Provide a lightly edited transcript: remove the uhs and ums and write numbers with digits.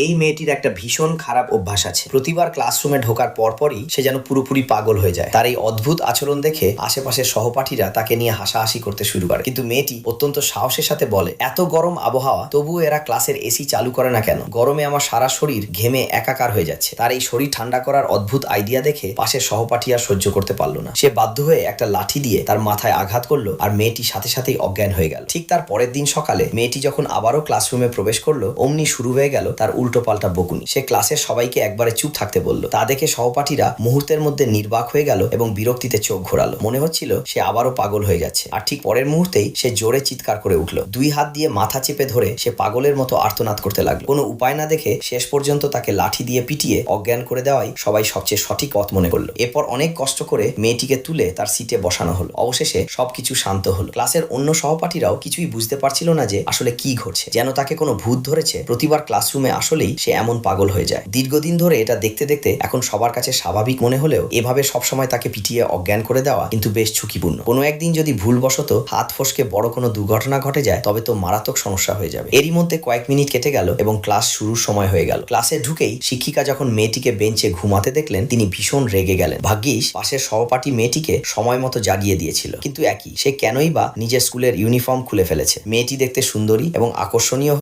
এই মেয়েটির একটা ভীষণ খারাপ অভ্যাস আছে। প্রতিবার ক্লাসরুমে ঢোকার পরপরই সে যেন পুরোপুরি পাগল হয়ে যায়। তার এই অদ্ভুত আচরণ দেখে আশেপাশের সহপাঠীরা তাকে নিয়ে হাসাহাসি করতে শুরু করে, কিন্তু মেয়েটি অত্যন্ত সাহসের সাথে বলে, এত গরম আবহাওয়া তবুও এরা ক্লাসের এসি চালু করে না কেন? গরমে আমার সারা শরীর ঘেমে একাকার হয়ে যাচ্ছে। তার এই শরীর ঠান্ডা করার অদ্ভুত আইডিয়া দেখে পাশের সহপাঠী আর সহ্য করতে পারলো না। সে বাধ্য হয়ে একটা লাঠি দিয়ে তার মাথায় আঘাত করলো আর মেয়েটি সাথে সাথেই অজ্ঞান হয়ে গেল। ঠিক তার পরের দিন সকালে মেয়েটি যখন আবারও ক্লাসরুমে প্রবেশ করলো, অমনি শুরু হয়ে গেল তার উল্টো পাল্টা বকুনি। সে ক্লাসের সবাইকে একবারে চুপ থাকতে বলল। তা দেখে সহপাঠীরা মুহূর্তের মধ্যে নির্বাক হয়ে গেল এবং বিরক্তিতে চোখ ঘোরালো। মনে হচ্ছিল সে আবারও পাগল হয়ে যাচ্ছে। আর ঠিক পরের মুহূর্তেই সে জোরে চিৎকার করে উঠল। দুই হাত দিয়ে মাথা চেপে ধরে সে পাগলের মতো আর্তনাদ করতে লাগলো। কোনো উপায় না দেখে শেষ পর্যন্ত তাকে লাঠি দিয়ে পিটিয়ে অজ্ঞান করে দেওয়াই সবাই সবচেয়ে সঠিক পথ মনে করলো। এরপর অনেক কষ্ট করে মেয়েটিকে তুলে তার সিটে বসানো হলো। অবশেষে সবকিছু শান্ত হলো। ক্লাসের অন্য সহপাঠীরাও কিছুই বুঝতে পারছিল না যে আসলে কি ঘটছে, যেন তাকে কোনো ভূত ধরেছে। প্রতিবার ক্লাসরুমে আসলেই সে এমন পাগল হয়ে যায়। দীর্ঘদিন ধরে এটা দেখতে দেখতে এখন সবার কাছে স্বাভাবিক মনে হলেও এভাবে সবসময় তাকে পিটিয়ে অজ্ঞান করে দেওয়া কিন্তু বেশ ঝুঁকিপূর্ণ। কোনো একদিন যদি ভুলবশত হাত ফসকে বড় কোনো দুর্ঘটনা ঘটে যায় তবে তো মারাত্মক সমস্যা হয়ে যাবে। এরই মধ্যে কয়েক মিনিট কেটে গেল এবং ক্লাস শুরুর সময় হয়ে গেল। ক্লাসে ঢুকেই শিক্ষিকা যখন মেয়েটিকে বেঞ্চে ঘুমাতে দেখলেন তিনি ভীষণ রেগে গেলেন। ভাগ্যিস পাশের সহপাঠী মেয়েটিকে সময় মতো জাগিয়ে দিয়েছিল, কিন্তু একই সে কেনই বা নিজের স্কুলের ইউনিফর্ম খুলে ফেলেছে। মেয়েটি দেখতে সুন্দরী এবং আকর্ষণীয়